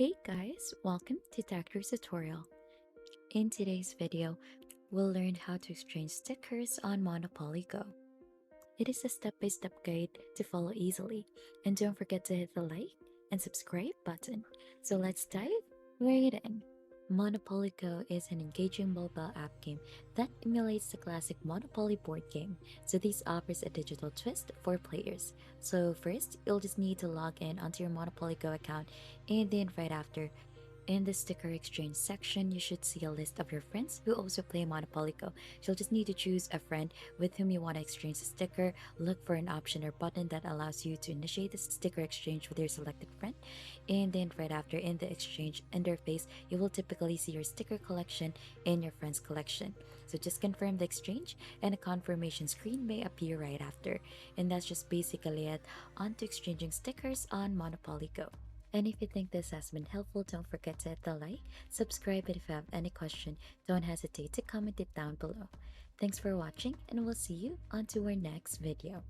Hey guys, welcome to Tactor's tutorial. In today's video, we'll learn how to exchange stickers on Monopoly Go. It is a step-by-step guide to follow easily, and don't forget to hit the like and subscribe button. So let's dive right in. Monopoly Go is an engaging mobile app game that emulates the classic Monopoly board game, so this offers a digital twist for players. So first, you'll just need to log in onto your Monopoly Go account, and then right after, in the sticker exchange section, you should see a list of your friends who also play Monopoly Go. You'll just need to choose a friend with whom you want to exchange a sticker. Look for an option or button that allows you to initiate the sticker exchange with your selected friend. And then right after, in the exchange interface, you will typically see your sticker collection and your friend's collection. So just confirm the exchange and a confirmation screen may appear right after. And that's just basically it on to exchanging stickers on Monopoly Go. And if you think this has been helpful, don't forget to hit the like, subscribe, and if you have any question, don't hesitate to comment it down below. Thanks for watching, and we'll see you on to our next video.